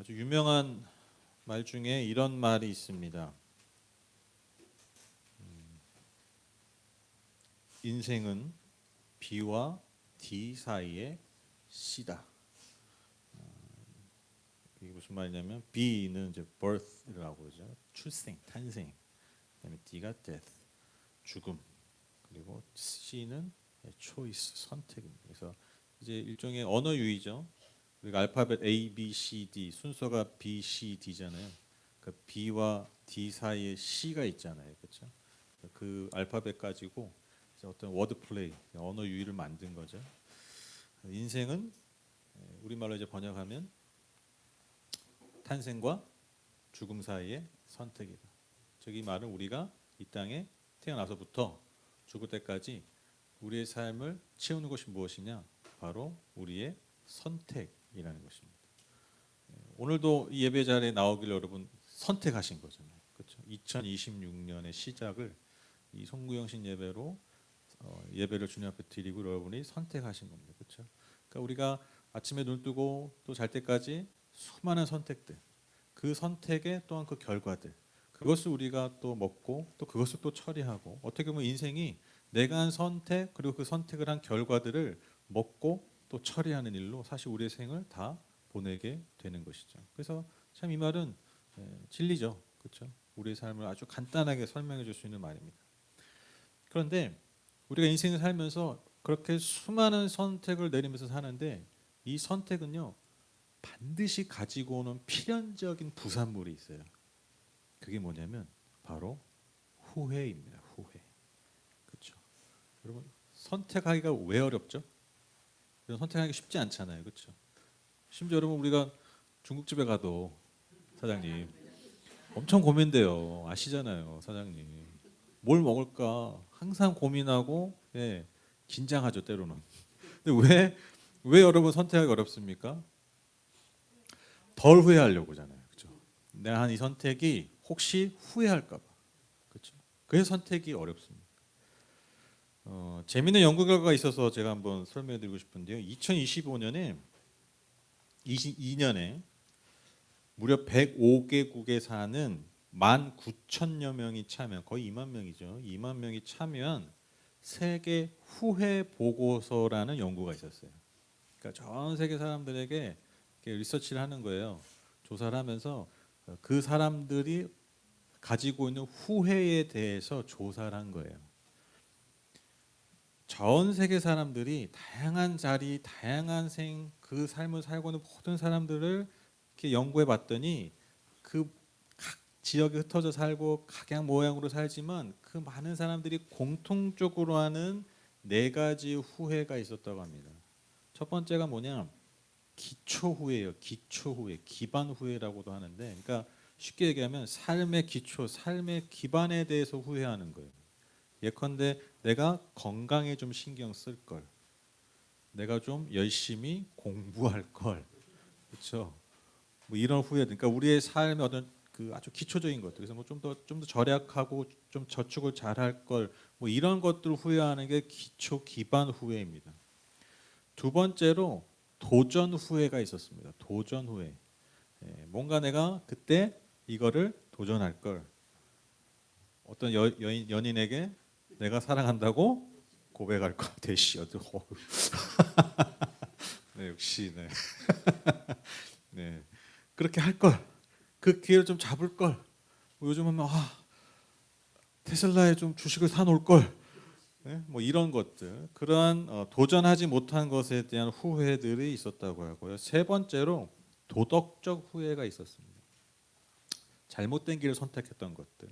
아주 유명한 말 중에 이런 말이 있습니다. 인생은 B와 D 사이의 C다. 이게 무슨 말이냐면 B는 이제 birth라고 그러죠. 출생, 탄생. 그다음에 D가 death, 죽음. 그리고 C는 choice, 선택입니다. 그래서 이제 일종의 언어 유희죠. 우리가 알파벳 A, B, C, D 순서가 B, C, D잖아요. 그 B와 D 사이에 C가 있잖아요, 그렇죠? 그 알파벳 가지고 이제 어떤 워드 플레이, 언어 유희를 만든 거죠. 인생은 우리말로 이제 번역하면 탄생과 죽음 사이의 선택이다. 즉 이 말은 우리가 이 땅에 태어나서부터 죽을 때까지 우리의 삶을 채우는 것이 무엇이냐? 바로 우리의 선택이라는 것입니다. 오늘도 이 예배 자리에 나오길 여러분 선택하신 거잖아요. 그렇죠? 2026년의 시작을 이 송구영신 예배로 예배를 주님 앞에 드리고 여러분이 선택하신 겁니다. 그렇죠? 그러니까 우리가 아침에 눈 뜨고 또 잘 때까지 수많은 선택들, 그 선택의 또한 그 결과들, 그것을 우리가 또 먹고 또 그것을 또 처리하고 어떻게 보면 인생이 내가 한 선택 그리고 그 선택을 한 결과들을 먹고 또 처리하는 일로 사실 우리의 생을 다 보내게 되는 것이죠. 그래서 참 이 말은 진리죠. 그렇죠? 우리의 삶을 아주 간단하게 설명해 줄 수 있는 말입니다. 그런데 우리가 인생을 살면서 그렇게 수많은 선택을 내리면서 사는데 이 선택은요 반드시 가지고 오는 필연적인 부산물이 있어요. 그게 뭐냐면 바로 후회입니다. 후회. 그렇죠? 여러분 선택하기가 왜 어렵죠? 선택하기 쉽지 않잖아요. 그렇죠? 심지어 여러분 우리가 중국집에 가도 사장님 엄청 고민돼요. 아시잖아요, 사장님. 뭘 먹을까 항상 고민하고 긴장하죠 때로는. 근데 왜 여러분 선택하기 어렵습니까? 덜 후회하려고 하잖아요. 그렇죠? 내가 한 이 선택이 혹시 후회할까 봐. 그렇죠? 그래서 선택이 어렵습니다. 재미있는 연구 결과가 있어서 제가 한번 설명해 드리고 싶은데요. 2025년에 22년에 무려 105개국에 사는 19,000여 명이 참여한 거의 2만 명이죠. 2만 명이 참여한 세계 후회 보고서라는 연구가 있었어요. 그러니까 전 세계 사람들에게 이렇게 리서치를 하는 거예요. 조사를 하면서 그 사람들이 가지고 있는 후회에 대해서 조사를 한 거예요. 전 세계 사람들이 다양한 자리, 다양한 그 삶을 살고 있는 모든 사람들을 이렇게 연구해 봤더니 그 각 지역에 흩어져 살고 각양 모양으로 살지만 그 많은 사람들이 공통적으로 하는 네 가지 후회가 있었다고 합니다. 첫 번째가 뭐냐? 기초 후회예요. 기초 후회, 기반 후회라고도 하는데, 그러니까 쉽게 얘기하면 삶의 기초, 삶의 기반에 대해서 후회하는 거예요. 예컨대 내가 건강에 좀 신경 쓸 걸, 내가 좀 열심히 공부할 걸, 그렇죠? 뭐 이런 후회, 그러니까 우리의 삶의 어떤 그 아주 기초적인 것들, 그래서 뭐 좀 더 절약하고 좀 저축을 잘할 걸, 뭐 이런 것들을 후회하는 게 기초 기반 후회입니다. 두 번째로 도전 후회가 있었습니다. 도전 후회. 뭔가 내가 그때 이거를 도전할 걸. 어떤 연인에게 내가 사랑한다고 고백할 걸. 대시 네, 역시 네. 네. 그렇게 할 걸. 그 기회를 좀 잡을 걸. 요즘은 테슬라에 좀 주식을 사 놓을 걸. 네? 뭐 이런 것들, 그러한 도전하지 못한 것에 대한 후회들이 있었다고 하고요. 세 번째로 도덕적 후회가 있었습니다. 잘못된 길을 선택했던 것들,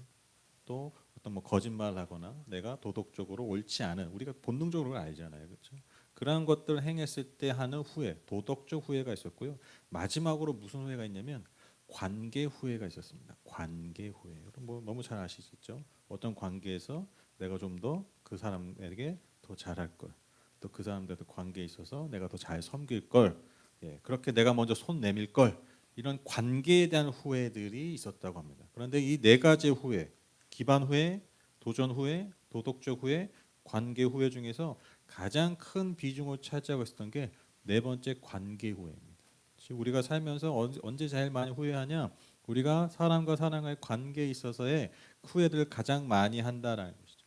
또 어떤 뭐 거짓말하거나 내가 도덕적으로 옳지 않은, 우리가 본능적으로 알잖아요, 그렇죠? 그러한 것들을 행했을 때 하는 후회, 도덕적 후회가 있었고요. 마지막으로 무슨 후회가 있냐면 관계 후회가 있었습니다. 관계 후회. 여러분 뭐 너무 잘 아시겠죠? 어떤 관계에서 내가 좀 더 그 사람에게 더 잘할 걸, 또 그 사람들과 관계에 있어서 내가 더 잘 섬길 걸, 그렇게 내가 먼저 손 내밀 걸, 이런 관계에 대한 후회들이 있었다고 합니다. 그런데 이 네 가지 후회, 기반 후회, 도전 후회, 도덕적 후회, 관계 후회 중에서 가장 큰 비중을 차지하고 있었던 게 네 번째 관계 후회입니다. 우리가 살면서 언제 제일 많이 후회하냐? 우리가 사람과 사람과의 관계에 있어서의 후회를 가장 많이 한다라는 것이죠.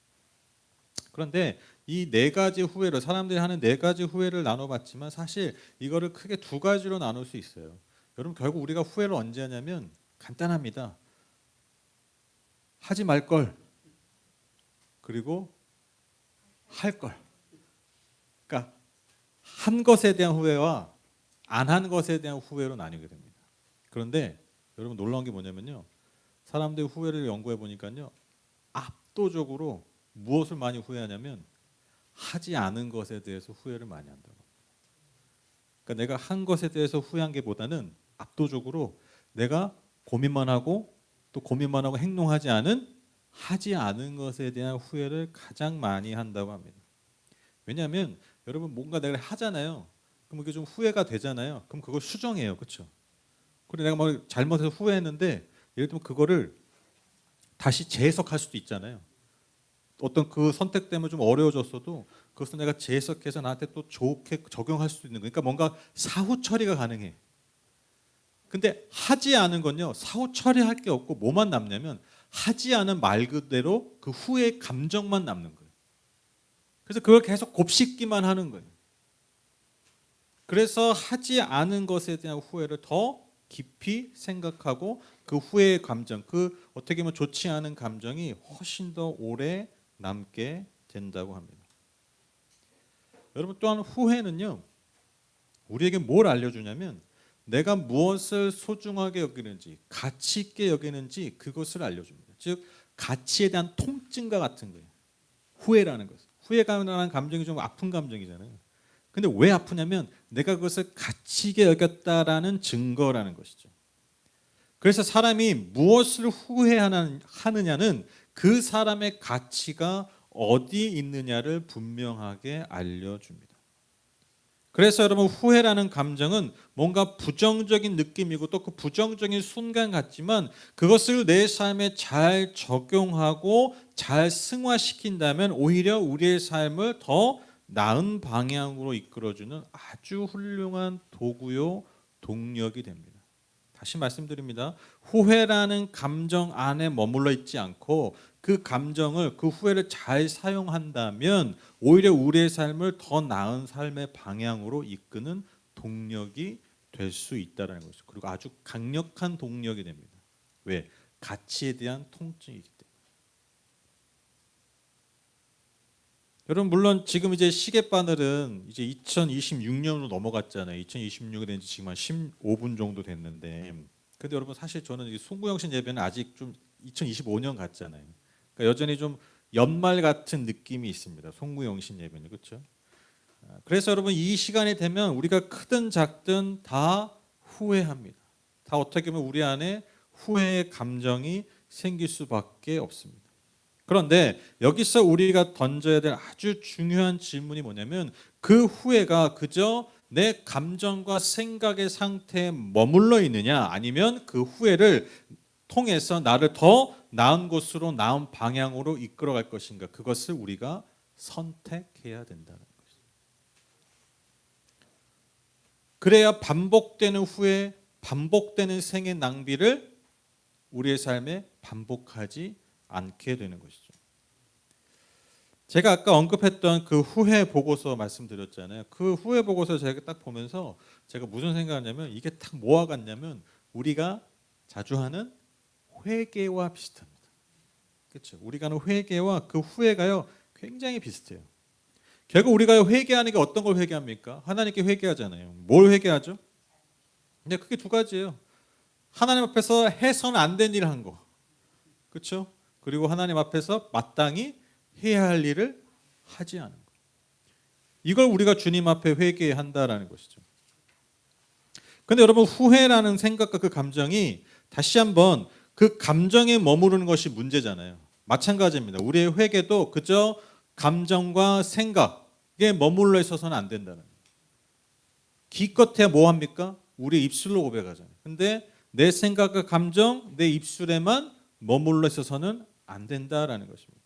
그런데 이 네 가지 후회를 사람들이 하는 네 가지 후회를 나눠봤지만 사실 이거를 크게 두 가지로 나눌 수 있어요. 여러분 결국 우리가 후회를 언제 하냐면 간단합니다. 하지 말 걸, 그리고 할 걸. 그러니까 한 것에 대한 후회와 안 한 것에 대한 후회로 나뉘게 됩니다. 그런데 여러분 놀라운 게 뭐냐면요. 사람들의 후회를 연구해 보니까요. 압도적으로 무엇을 많이 후회하냐면 하지 않은 것에 대해서 후회를 많이 한다고. 그러니까 내가 한 것에 대해서 후회한 게 보다는 압도적으로 내가 고민만 하고 또 고민만 하고 행동하지 않은 하지 않은 것에 대한 후회를 가장 많이 한다고 합니다. 왜냐하면 여러분 뭔가 내가 하잖아요. 그럼 이게 좀 후회가 되잖아요. 그럼 그걸 수정해요. 그렇죠? 그리고 내가 뭐 잘못해서 후회했는데 예를 들면 그거를 다시 재해석할 수도 있잖아요. 어떤 그 선택 때문에 좀 어려워졌어도 그것을 내가 재해석해서 나한테 또 좋게 적용할 수도 있는 거예요. 그러니까 뭔가 사후 처리가 가능해. 근데 하지 않은 건요. 사후 처리할 게 없고 뭐만 남냐면 하지 않은 말 그대로 그 후회의 감정만 남는 거예요. 그래서 그걸 계속 곱씹기만 하는 거예요. 그래서 하지 않은 것에 대한 후회를 더 깊이 생각하고 그 후회의 감정, 그 어떻게 보면 좋지 않은 감정이 훨씬 더 오래 남게 된다고 합니다. 여러분 또한 후회는요. 우리에게 뭘 알려주냐면 내가 무엇을 소중하게 여기는지 가치 있게 여기는지 그것을 알려줍니다. 즉 가치에 대한 통증과 같은 거예요. 후회라는 것은. 후회라는 감정이 좀 아픈 감정이잖아요. 근데 왜 아프냐면 내가 그것을 가치 있게 여겼다라는 증거라는 것이죠. 그래서 사람이 무엇을 후회하느냐는 그 사람의 가치가 어디 있느냐를 분명하게 알려줍니다. 그래서 여러분 후회라는 감정은 뭔가 부정적인 느낌이고 또 그 부정적인 순간 같지만 그것을 내 삶에 잘 적용하고 잘 승화시킨다면 오히려 우리의 삶을 더 나은 방향으로 이끌어주는 아주 훌륭한 도구요 동력이 됩니다. 다시 말씀드립니다. 후회라는 감정 안에 머물러 있지 않고 그 감정을 그 후회를 잘 사용한다면 오히려 우리의 삶을 더 나은 삶의 방향으로 이끄는 동력이 될 수 있다는 것이죠. 그리고 아주 강력한 동력이 됩니다. 왜? 가치에 대한 통증이기 때문에. 여러분 물론 지금 이제 시계바늘은 이제 2026년으로 넘어갔잖아요. 2026이 된 지 지금 한 15분 정도 됐는데, 근데 여러분 사실 저는 이 송구영신 예배는 아직 좀 2025년 같잖아요. 그러니까 여전히 좀 연말 같은 느낌이 있습니다. 송구영신 예배는 그렇죠? 그래서 여러분 이 시간이 되면 우리가 크든 작든 다 후회합니다. 다 어떻게 보면 우리 안에 후회의 감정이 생길 수밖에 없습니다. 그런데 여기서 우리가 던져야 될 아주 중요한 질문이 뭐냐면 그 후회가 그저 내 감정과 생각의 상태에 머물러 있느냐 아니면 그 후회를 통해서 나를 더 나은 곳으로 나은 방향으로 이끌어갈 것인가 그것을 우리가 선택해야 된다는 것입니다. 그래야 반복되는 후회, 반복되는 생의 낭비를 우리의 삶에 반복하지 않게 되는 것이죠. 제가 아까 언급했던 그 후회 보고서 말씀드렸잖아요. 그 후회 보고서 제가 딱 보면서 제가 무슨 생각하냐면 이게 딱 뭐와 같냐면 우리가 자주 하는 회개와 비슷합니다. 그렇죠? 우리가 하는 회개와 그 후회가요 굉장히 비슷해요. 결국 우리가 회개하는 게 어떤 걸 회개합니까? 하나님께 회개하잖아요. 뭘 회개하죠? 근데 그게 두 가지예요. 하나님 앞에서 해서는 안 된 일을 한 거. 그렇죠? 그리고 하나님 앞에서 마땅히 해야 할 일을 하지 않은 것. 이걸 우리가 주님 앞에 회개한다라는 것이죠. 그런데 여러분 후회라는 생각과 그 감정이 다시 한번 그 감정에 머무르는 것이 문제잖아요. 마찬가지입니다. 우리의 회개도 그저 감정과 생각에 머물러 있어서는 안 된다는 거예요. 기껏해야 뭐 합니까? 우리 입술로 고백하잖아요. 근데 내 생각과 감정, 내 입술에만 머물러 있어서는 안 된다라는 것입니다.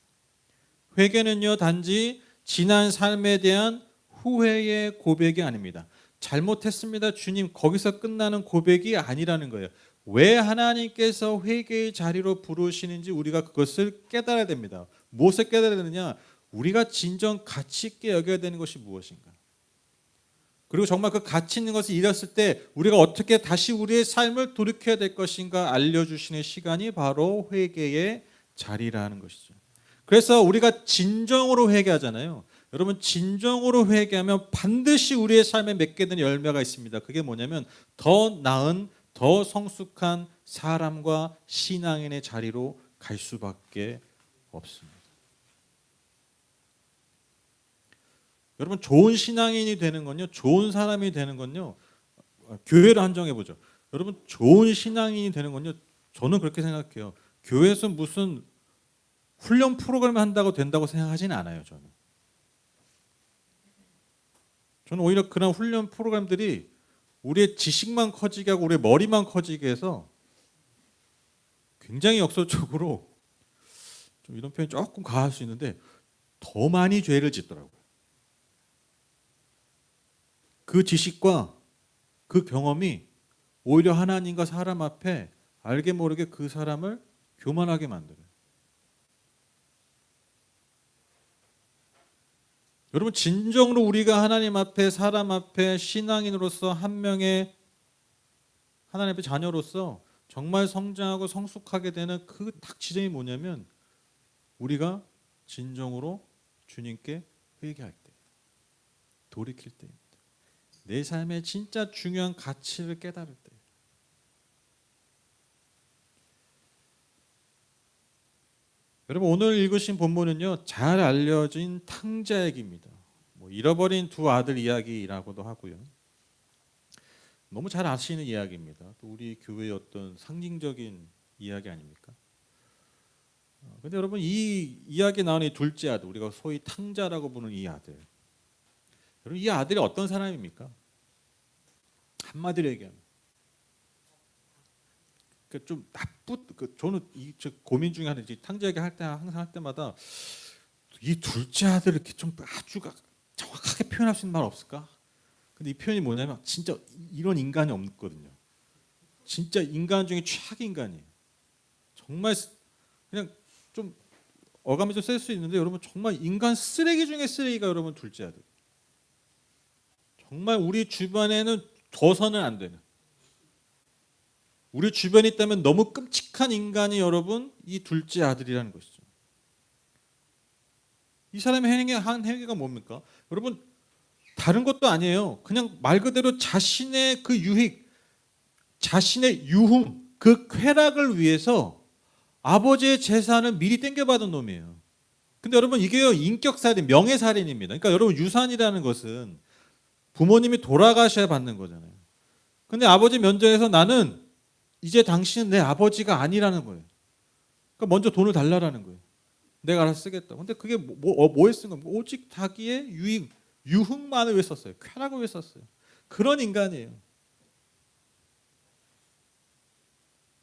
회개는요 단지 지난 삶에 대한 후회의 고백이 아닙니다. 잘못했습니다 주님, 거기서 끝나는 고백이 아니라는 거예요. 왜 하나님께서 회개의 자리로 부르시는지 우리가 그것을 깨달아야 됩니다. 무엇을 깨달아야 되느냐? 우리가 진정 가치 있게 여겨야 되는 것이 무엇인가? 그리고 정말 그 가치 있는 것을 잃었을 때 우리가 어떻게 다시 우리의 삶을 돌이켜야 될 것인가 알려주시는 시간이 바로 회개의 자리라는 것이죠. 그래서 우리가 진정으로 회개하잖아요. 여러분, 진정으로 회개하면 반드시 우리의 삶에 맺게 되는 열매가 있습니다. 그게 뭐냐면 더 나은, 더 성숙한 사람과 신앙인의 자리로 갈 수밖에 없습니다. 여러분, 좋은 신앙인이 되는 건요, 좋은 사람이 되는 건요, 교회를 한정해 보죠. 여러분, 좋은 신앙인이 되는 건요, 저는 그렇게 생각해요. 교회에서 무슨 훈련 프로그램을 한다고 된다고 생각하지는 않아요. 저는 오히려 그런 훈련 프로그램들이 우리의 지식만 커지게 하고 우리의 머리만 커지게 해서 굉장히 역설적으로, 좀 이런 표현이 조금 과할 수 있는데, 더 많이 죄를 짓더라고요. 그 지식과 그 경험이 오히려 하나님과 사람 앞에 알게 모르게 그 사람을 교만하게 만들어요. 여러분, 진정으로 우리가 하나님 앞에, 사람 앞에 신앙인으로서 한 명의 하나님 앞에 자녀로서 정말 성장하고 성숙하게 되는 그 딱 지점이 뭐냐면 우리가 진정으로 주님께 회개할 때, 돌이킬 때입니다. 내 삶의 진짜 중요한 가치를 깨달을 때. 여러분, 오늘 읽으신 본문은요, 잘 알려진 탕자 얘기입니다. 잃어버린 두 아들 이야기라고도 하고요. 너무 잘 아시는 이야기입니다. 또 우리 교회의 어떤 상징적인 이야기 아닙니까? 근데 여러분, 이 이야기에 나오는 이 둘째 아들, 우리가 소위 탕자라고 부르는 이 아들, 여러분, 이 아들이 어떤 사람입니까? 한마디로 얘기하면 좀 저는 고민 중에 하나, 탕자 얘기 할 때 항상 할 때마다 이 둘째 아들을 이렇게 좀 아주 정확하게 표현할 수 있는 말 없을까? 근데 이 표현이 뭐냐면 진짜 이런 인간이 없거든요. 진짜 인간 중에 최악의 인간이에요. 정말 그냥 좀 어감이 좀 셀 수 있는데 여러분, 정말 인간 쓰레기 중에 쓰레기가 여러분 둘째 아들. 정말 우리 주변에는 둬서는 안 되는, 우리 주변에 있다면 너무 끔찍한 인간이 여러분 이 둘째 아들이라는 것이죠. 이 사람의 한 행위가 뭡니까? 여러분, 다른 것도 아니에요. 그냥 말 그대로 자신의 그 유익, 자신의 유흥, 그 쾌락을 위해서 아버지의 재산을 미리 땡겨받은 놈이에요. 근데 여러분, 이게요, 인격살인, 명예살인입니다. 그러니까 여러분, 유산이라는 것은 부모님이 돌아가셔야 받는 거잖아요. 근데 아버지 면전에서 나는 이제 당신은 내 아버지가 아니라는 거예요. 그러니까 먼저 돈을 달라라는 거예요. 내가 알아서 쓰겠다. 근데 그게 뭐에 쓴 겁니까? 오직 자기의 유익, 유흥만을 위해 썼어요. 쾌락을 위해 썼어요. 그런 인간이에요.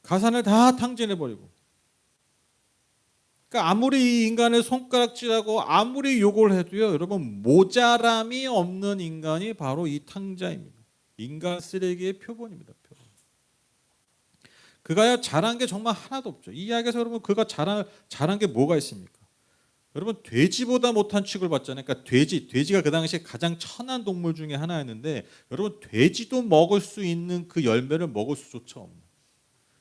가산을 다 탕진해버리고. 그러니까 아무리 이 인간을 손가락질하고 아무리 욕을 해도요, 여러분, 모자람이 없는 인간이 바로 이 탕자입니다. 인간 쓰레기의 표본입니다. 표본. 그가 잘한 게 정말 하나도 없죠. 이 이야기에서 여러분, 그가 잘한 게 뭐가 있습니까? 여러분, 돼지보다 못한 취급을 받잖아요. 그러니까 돼지가 그 당시에 가장 천한 동물 중에 하나였는데, 여러분, 돼지도 먹을 수 있는 그 열매를 먹을 수조차 없는.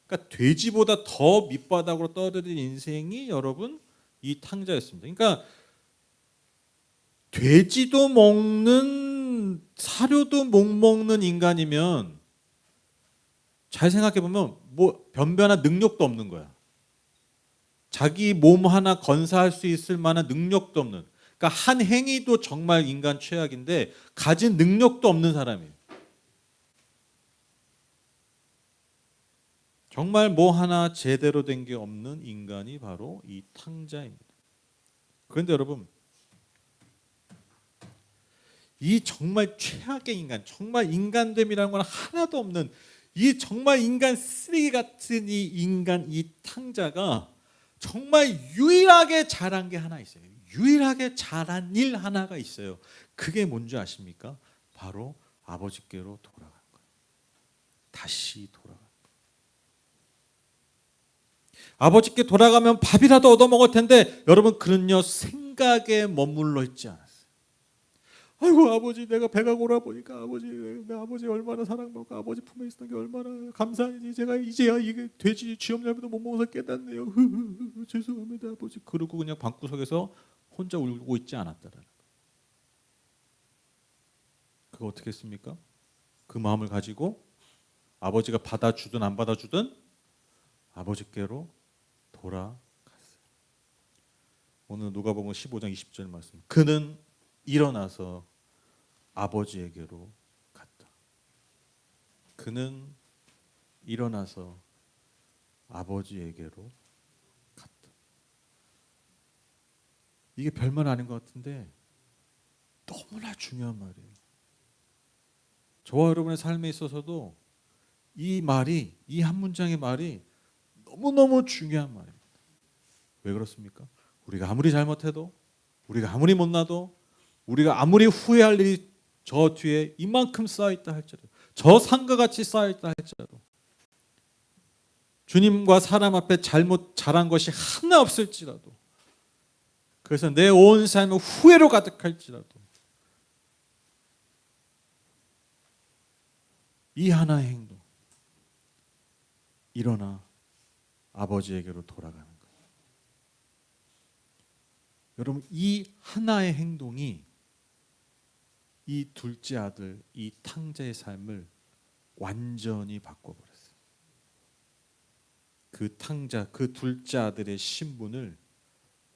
그러니까 돼지보다 더 밑바닥으로 떨어진 인생이 여러분 이 탕자였습니다. 그러니까 돼지도 먹는, 사료도 못 먹는 인간이면 잘 생각해 보면 변변한 능력도 없는 거야. 자기 몸 하나 건사할 수 있을 만한 능력도 없는. 그러니까 한 행위도 정말 인간 최악인데 가진 능력도 없는 사람이에요. 정말 뭐 하나 제대로 된 게 없는 인간이 바로 이 탕자입니다. 그런데 여러분, 이 정말 최악의 인간, 정말 인간됨이라는 건 하나도 없는 이 정말 인간 쓰레기 같은 이 인간, 이 탕자가 정말 유일하게 잘한 게 하나 있어요. 유일하게 잘한 일 하나가 있어요. 그게 뭔지 아십니까? 바로 아버지께로 돌아가는 거예요. 다시 돌아가는 거예요. 아버지께 돌아가면 밥이라도 얻어먹을 텐데 여러분 그는요 생각에 머물러 있지 않았어요. 아이고 아버지 내가 배가 고라 보니까 아버지 내가 아버지 얼마나 사랑받고 아버지 품에 있었던 게 얼마나 감사한지 제가 이제야 이게 돼지 쥐염날비도 못 먹어서 깨닫네요. 죄송합니다 아버지. 그러고 그냥 방구석에서 혼자 울고 있지 않았다라는. 그거 어떻게 했습니까? 그 마음을 가지고 아버지가 받아주든 안 받아주든 아버지께로 돌아갔어요. 오늘 누가복음 15장 20절 말씀. 그는 일어나서 아버지에게로 갔다. 그는 일어나서 아버지에게로 갔다. 이게 별말 아닌 것 같은데 너무나 중요한 말이에요. 저와 여러분의 삶에 있어서도 이 말이, 이 한 문장의 말이 너무너무 중요한 말입니다. 왜 그렇습니까? 우리가 아무리 잘못해도, 우리가 아무리 못나도, 우리가 아무리 후회할 일이 저 뒤에 이만큼 쌓여있다 할지라도, 저 산과 같이 쌓여있다 할지라도, 주님과 사람 앞에 잘한 것이 하나 없을지라도, 그래서 내 온 삶은 후회로 가득할지라도, 이 하나의 행동, 일어나 아버지에게로 돌아가는 거예요. 여러분 이 하나의 행동이 이 둘째 아들, 이 탕자의 삶을 완전히 바꿔버렸어요. 그 탕자, 그 둘째 아들의 신분을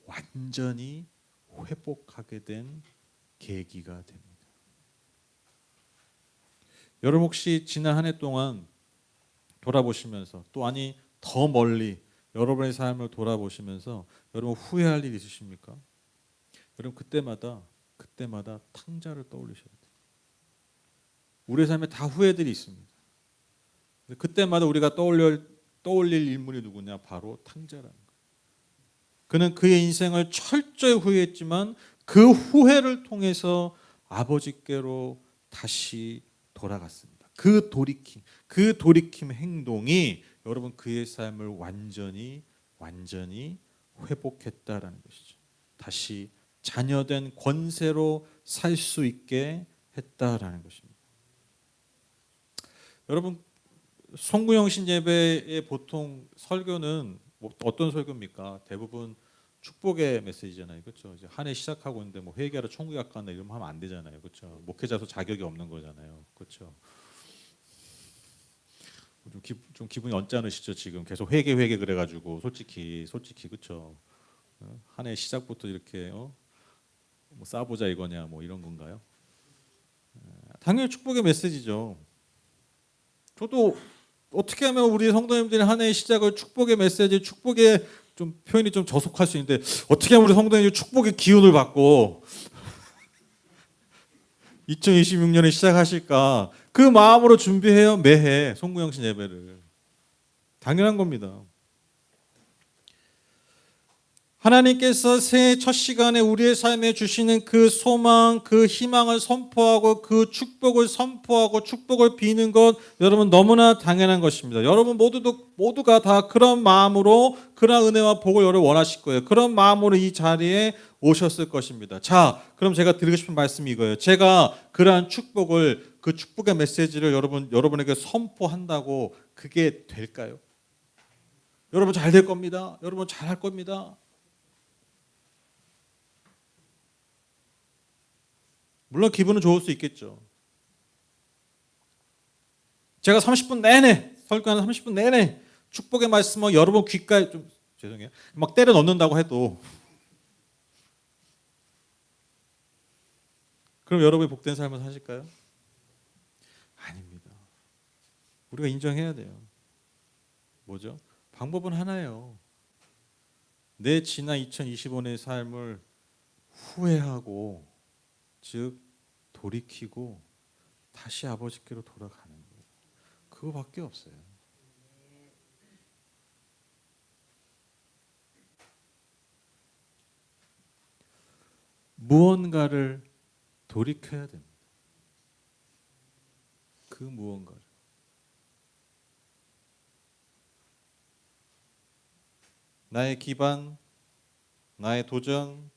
완전히 회복하게 된 계기가 됩니다. 여러분 혹시 지난 한 해 동안 돌아보시면서 또 아니 더 멀리 여러분의 삶을 돌아보시면서 여러분 후회할 일 있으십니까? 여러분 그때마다 탕자를 떠올리셔야 돼요. 우리의 삶에 다 후회들이 있습니다. 그때마다 우리가 떠올릴 인물이 누구냐? 바로 탕자라는 거예요. 그는 그의 인생을 철저히 후회했지만 그 후회를 통해서 아버지께로 다시 돌아갔습니다. 그 돌이킴 행동이 여러분 그의 삶을 완전히 회복했다라는 것이죠. 다시 자녀된 권세로 살 수 있게 했다라는 것입니다. 여러분 송구영 신예배의 보통 설교는 어떤 설교입니까? 대부분 축복의 메시지잖아요, 그렇죠? 이제 한 해 시작하고 있는데 뭐 회개하러 천국에 갔거나 이러면 하면 안 되잖아요, 그렇죠? 목회자도 자격이 없는 거잖아요, 그렇죠? 좀 기분이 언짢으시죠? 지금 계속 회개 그래가지고 솔직히 그렇죠? 한 해 시작부터 이렇게 뭐 싸보자 이거냐 뭐 이런 건가요? 당연히 축복의 메시지죠. 저도 어떻게 하면 우리 성도님들이 한 해의 시작을 축복의 메시지, 축복의 좀 표현이 좀 저속할 수 있는데 어떻게 하면 우리 성도님들이 축복의 기운을 받고 2026년에 시작하실까 그 마음으로 준비해요. 매해 송구영신 예배를. 당연한 겁니다. 하나님께서 새해 첫 시간에 우리의 삶에 주시는 그 소망, 그 희망을 선포하고 그 축복을 선포하고 축복을 비는 것 여러분 너무나 당연한 것입니다. 여러분 모두가 다 그런 마음으로 그런 은혜와 복을 여러분 원하실 거예요. 그런 마음으로 이 자리에 오셨을 것입니다. 자, 그럼 제가 드리고 싶은 말씀이 이거예요. 제가 그러한 축복을 그 축복의 메시지를 여러분에게 선포한다고 그게 될까요? 여러분 잘 될 겁니다. 여러분 잘 할 겁니다. 물론 기분은 좋을 수 있겠죠. 제가 30분 내내 설교하는 30분 내내 축복의 말씀을 여러분 귓가에 좀 죄송해요. 막 때려 넣는다고 해도 그럼 여러분이 복된 삶을 사실까요? 아닙니다. 우리가 인정해야 돼요. 뭐죠? 방법은 하나예요. 내 지난 2025년의 삶을 후회하고 즉 돌이키고 다시 아버지께로 돌아가는 거예요. 그거밖에 없어요. 무언가를 돌이켜야 됩니다. 그 무언가를. 나의 기반, 나의 도전,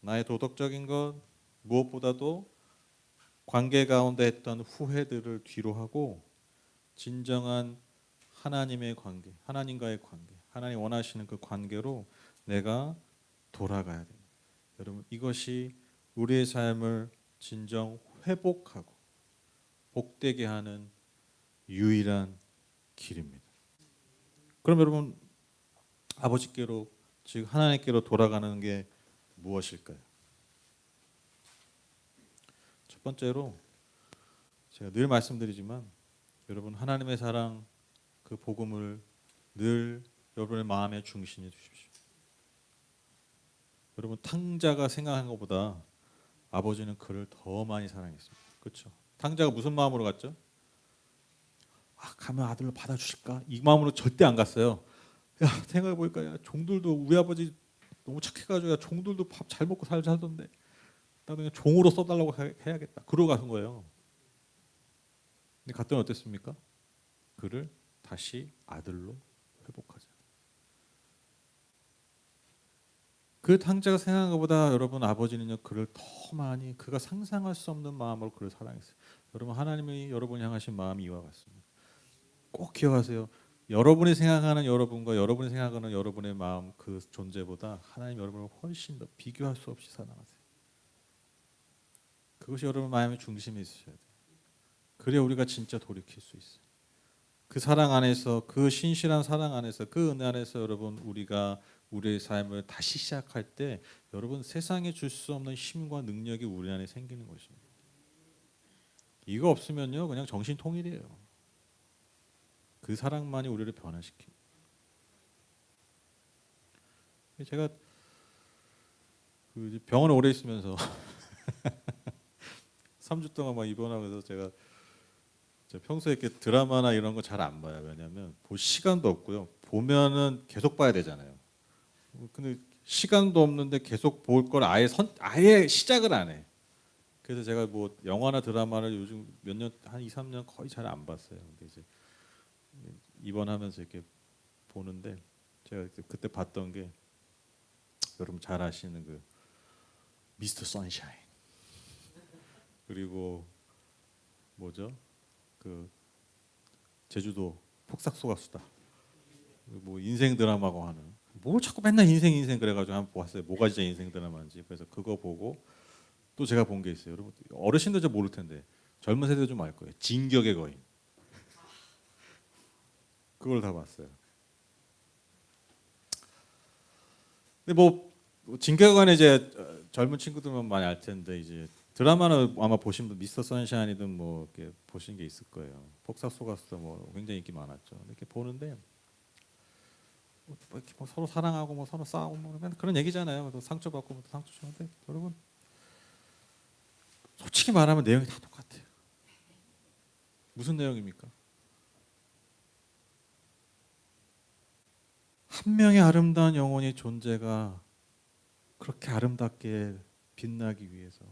나의 도덕적인 것, 무엇보다도 관계 가운데 했던 후회들을 뒤로 하고 진정한 하나님의 관계, 하나님과의 관계, 하나님 원하시는 그 관계로 내가 돌아가야 됩니다. 여러분, 이것이 우리의 삶을 진정 회복하고 복되게 하는 유일한 길입니다. 그럼 여러분, 아버지께로, 즉 하나님께로 돌아가는 게 무엇일까요? 첫 번째로 제가 늘 말씀드리지만 여러분, 하나님의 사랑, 그 복음을 늘 여러분의 마음의 중심에 두십시오. 여러분, 탕자가 생각한 것보다 아버지는 그를 더 많이 사랑했습니다. 그렇죠? 탕자가 무슨 마음으로 갔죠? 가면 아들로 받아주실까? 이 마음으로 절대 안 갔어요. 야, 생각해보니까 야, 종들도 우리 아버지 너무 착해가지고 야, 종들도 밥 잘 먹고 살던데 나도 그냥 종으로 써달라고 해야겠다. 그러고 가는 거예요. 근데 갔더니 어땠습니까? 그를 다시 아들로 회복하자. 그 탕자가 생각한 것보다 여러분 아버지는요 그를 더 많이 그가 상상할 수 없는 마음으로 그를 사랑했어요. 여러분 하나님이 여러분 향하신 마음이 이와 같습니다. 꼭 기억하세요. 여러분이 생각하는 여러분과 여러분이 생각하는 여러분의 마음 그 존재보다 하나님 여러분을 훨씬 더 비교할 수 없이 사랑하세요. 그것이 여러분 마음의 중심에 있으셔야 돼요. 그래야 우리가 진짜 돌이킬 수 있어요. 그 사랑 안에서 그 신실한 사랑 안에서 그 은혜 안에서 여러분 우리가 우리의 삶을 다시 시작할 때 여러분 세상에 줄 수 없는 힘과 능력이 우리 안에 생기는 것입니다. 이거 없으면요 그냥 정신통일이에요. 그 사랑만이 우리를 변화시킵니다. 제가 그 병원에 오래 있으면서 3주 동안 막 입원하면서 제가 평소에 이렇게 드라마나 이런 거 잘 안 봐요. 왜냐하면 볼 시간도 없고요. 보면은 계속 봐야 되잖아요. 근데 시간도 없는데 계속 볼 걸 아예 시작을 안 해. 그래서 제가 뭐 영화나 드라마를 요즘 몇 년, 한 2, 3년 거의 잘 안 봤어요. 근데 이제 입원하면서 이렇게 보는데 제가 그때 봤던 게 여러분 잘 아시는 그 미스터 선샤인 그리고 뭐죠? 그 제주도 폭삭소가수다. 뭐 인생 드라마고 하는 뭐 자꾸 맨날 인생 그래가지고 한번 보았어요. 뭐가 진짜 인생 드라마인지. 그래서 그거 보고 또 제가 본 게 있어요. 여러분 어르신들 좀 모를 텐데 젊은 세대 좀 알 거예요. 진격의 거인. 그걸 다 봤어요. 근데 뭐 진격의 거인은 이제 젊은 친구들만 많이 알 텐데 이제 드라마는 아마 보신 분 미스터 선샤인이든 뭐 이렇게 보신 게 있을 거예요. 폭삭소가수다 뭐 굉장히 인기 많았죠. 이렇게 보는데 뭐 이렇게 뭐 서로 사랑하고 뭐 서로 싸우고 뭐 그런 얘기잖아요. 또 상처받고 뭐 상처 주는데 여러분 솔직히 말하면 내용이 다 똑같아요. 무슨 내용입니까? 한 명의 아름다운 영혼의 존재가 그렇게 아름답게 빛나기 위해서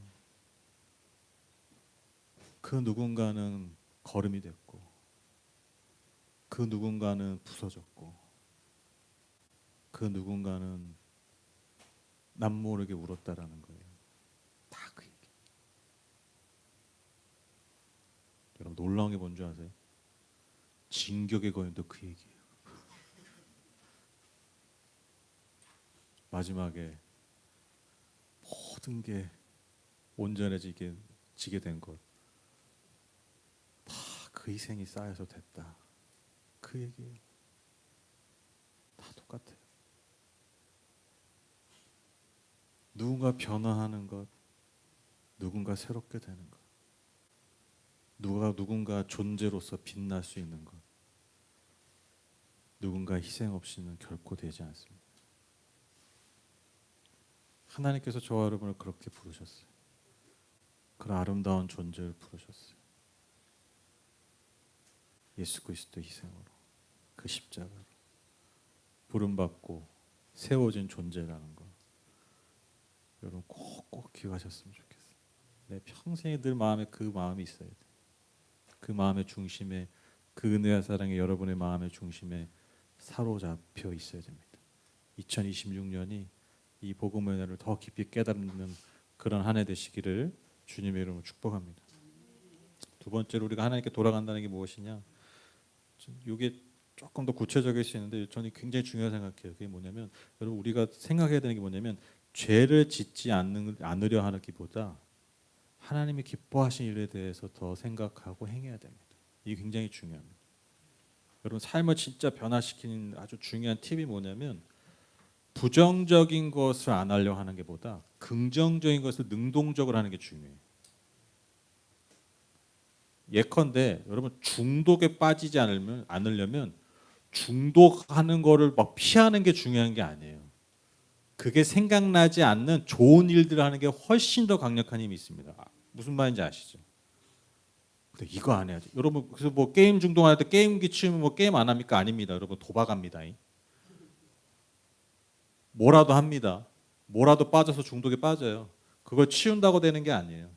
그 누군가는 거름이 됐고 그 누군가는 부서졌고 그 누군가는 남모르게 울었다라는 거예요. 다 그 얘기. 여러분 놀라운 게 뭔지 아세요? 진격의 거인도 그 얘기예요. 마지막에 모든 게 온전해지게 지게 된 것. 다 그 희생이 쌓여서 됐다. 그 얘기예요. 다 똑같아요. 누군가 변화하는 것, 누군가 새롭게 되는 것, 누군가 존재로서 빛날 수 있는 것, 누군가 희생 없이는 결코 되지 않습니다. 하나님께서 저와 여러분을 그렇게 부르셨어요. 그런 아름다운 존재를 부르셨어요. 예수 그리스도의 희생으로, 그 십자가로 부름받고 세워진 존재라는 거 여러분 꼭꼭 기억하셨으면 좋겠어요. 내 평생에 늘 마음에 그 마음이 있어야 돼. 그 마음의 중심에, 그 은혜와 사랑이 여러분의 마음의 중심에 사로잡혀 있어야 됩니다. 2026년이 이 복음의 은혜를 더 깊이 깨닫는 그런 한 해 되시기를 주님의 이름으로 축복합니다. 두 번째로 우리가 하나님께 돌아간다는 게 무엇이냐? 이게 조금 더 구체적일 수 있는데 저는 굉장히 중요하다고 생각해요. 그게 뭐냐면 여러분 우리가 생각해야 되는 게 뭐냐면 죄를 짓지 않으려 하기보다 하나님이 기뻐하신 일에 대해서 더 생각하고 행해야 됩니다. 이게 굉장히 중요합니다. 여러분 삶을 진짜 변화시키는 아주 중요한 팁이 뭐냐면 부정적인 것을 안 하려 하는 게보다 긍정적인 것을 능동적으로 하는 게 중요해요. 예컨대 여러분 중독에 빠지지 않으려면 중독하는 거를 막 피하는 게 중요한 게 아니에요. 그게 생각나지 않는 좋은 일들을 하는 게 훨씬 더 강력한 힘이 있습니다. 무슨 말인지 아시죠? 근데 이거 안 해야지. 여러분 그래서 뭐 게임 중독할 때 게임기 치우면 뭐 게임 안 합니까? 아닙니다. 여러분 도박합니다. 뭐라도 합니다. 뭐라도 빠져서 중독에 빠져요. 그걸 치운다고 되는 게 아니에요.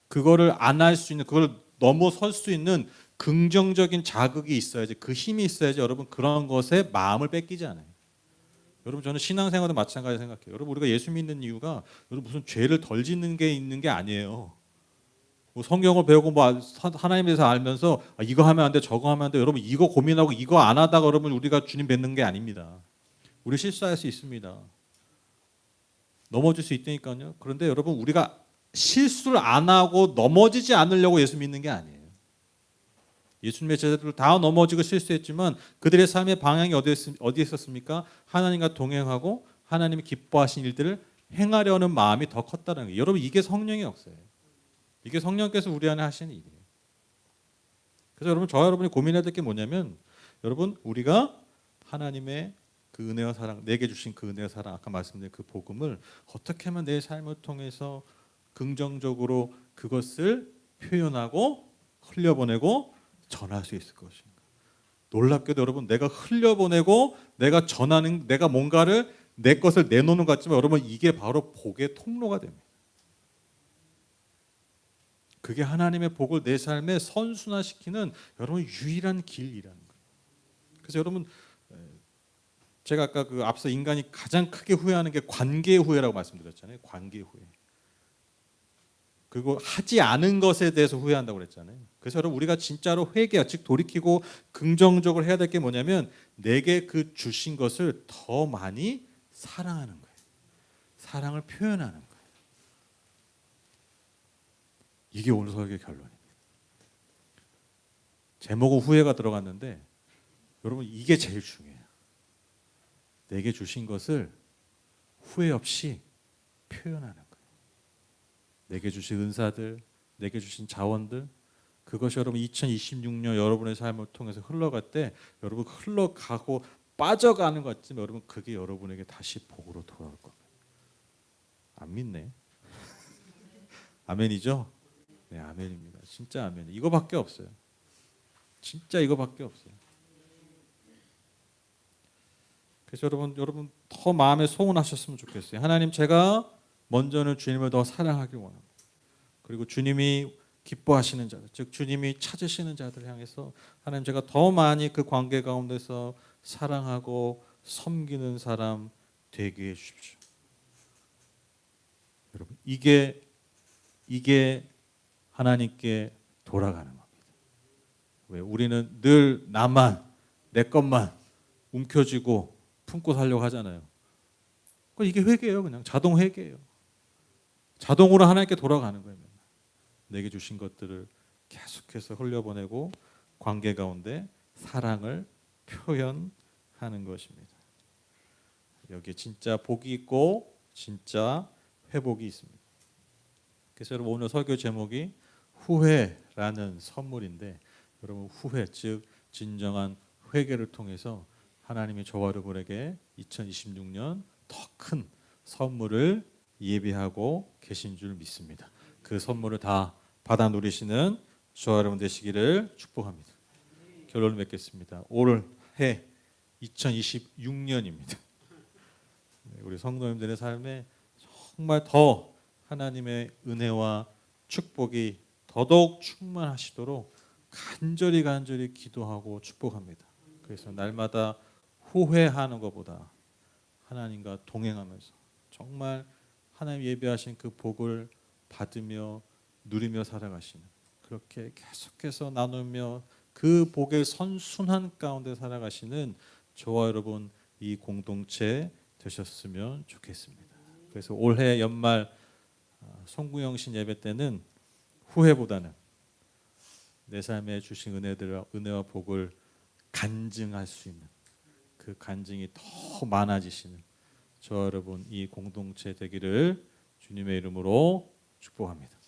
그거를 안 할 수 있는, 그걸 넘어설 수 있는 긍정적인 자극이 있어야지, 그 힘이 있어야지 여러분 그런 것에 마음을 뺏기지 않아요. 여러분 저는 신앙생활도 마찬가지 생각해요. 여러분 우리가 예수 믿는 이유가 여러분 무슨 죄를 덜 짓는 게 있는 게 아니에요. 뭐 성경을 배우고 뭐 하나님에 대해서 알면서 이거 하면 안 돼, 저거 하면 안 돼. 여러분 이거 고민하고 이거 안 하다가 여러분 우리가 주님 뵙는 게 아닙니다. 우리 실수할 수 있습니다. 넘어질 수 있다니까요. 그런데 여러분 우리가 실수를 안 하고 넘어지지 않으려고 예수 믿는 게 아니에요. 예수님의 제자들 다 넘어지고 실수했지만 그들의 삶의 방향이 어디에 있었습니까? 하나님과 동행하고 하나님이 기뻐하신 일들을 행하려는 마음이 더 컸다는 거예요. 여러분 이게 성령의 역사예요. 이게 성령께서 우리 안에 하시는 일이에요. 그래서 여러분 저와 여러분이 고민해야 될 게 뭐냐면 여러분 우리가 하나님의 그 은혜와 사랑, 내게 주신 그 은혜와 사랑, 아까 말씀드린 그 복음을 어떻게 하면 내 삶을 통해서 긍정적으로 그것을 표현하고 흘려보내고 전할 수 있을 것인가. 놀랍게도 여러분 내가 흘려보내고 내가 전하는, 내가 뭔가를 내 것을 내놓는 것 같지만 여러분 이게 바로 복의 통로가 됩니다. 그게 하나님의 복을 내 삶에 선순환시키는 여러분 유일한 길이라는 거예요. 그래서 여러분 제가 아까 그 앞서 인간이 가장 크게 후회하는 게 관계 후회라고 말씀드렸잖아요. 관계 후회. 그리고 하지 않은 것에 대해서 후회한다고 그랬잖아요. 그래서 여러분 우리가 진짜로 회개, 즉 돌이키고 긍정적으로 해야 될 게 뭐냐면 내게 그 주신 것을 더 많이 사랑하는 거예요. 사랑을 표현하는 거예요. 이게 오늘 설교의 결론입니다. 제목은 후회가 들어갔는데 여러분 이게 제일 중요해요. 내게 주신 것을 후회 없이 표현하는 거예요. 내게 주신 은사들, 내게 주신 자원들, 그것이 여러분 2026년 여러분의 삶을 통해서 흘러갈 때 여러분 흘러가고 빠져가는 것 같지만 여러분 그게 여러분에게 다시 복으로 돌아올 겁니다. 안 믿네. 아멘이죠? 네, 아멘입니다. 진짜 아멘. 이거밖에 없어요. 진짜 이거밖에 없어요. 그래서 여러분 더 마음에 소원하셨으면 좋겠어요. 하나님 제가 먼저는 주님을 더 사랑하길 원합니다. 그리고 주님이 기뻐하시는 자들, 즉 주님이 찾으시는 자들 향해서 하나님 제가 더 많이 그 관계 가운데서 사랑하고 섬기는 사람 되게 해 주십시오. 여러분 이게 하나님께 돌아가는 겁니다. 왜 우리는 늘 나만 내 것만 움켜쥐고 품고 살려고 하잖아요. 이게 회개예요. 그냥 자동 회개예요. 자동으로 하나님께 돌아가는 거예요. 내게 주신 것들을 계속해서 흘려보내고 관계 가운데 사랑을 표현하는 것입니다. 여기에 진짜 복이 있고 진짜 회복이 있습니다. 그래서 여러분 오늘 설교 제목이 후회라는 선물인데 여러분 후회 즉 진정한 회개를 통해서 하나님이 저와 여러분에게 2026년 더 큰 선물을 예비하고 계신 줄 믿습니다. 그 선물을 다 받아 누리시는 저와 여러분 되시기를 축복합니다. 결론을 맺겠습니다. 올 해 2026년입니다. 우리 성도님들의 삶에 정말 더 하나님의 은혜와 축복이 더더욱 충만하시도록 간절히 기도하고 축복합니다. 그래서 날마다 후회하는 것보다 하나님과 동행하면서 정말 하나님 예배하신 그 복을 받으며 누리며 살아가시는, 그렇게 계속해서 나누며 그 복의 선순환 가운데 살아가시는 저와 여러분 이 공동체 되셨으면 좋겠습니다. 그래서 올해 연말 송구영신 예배 때는 후회보다는 내 삶에 주신 은혜와 복을 간증할 수 있는, 그 간증이 더 많아지시는 저와 여러분 이 공동체 되기를 주님의 이름으로 축복합니다.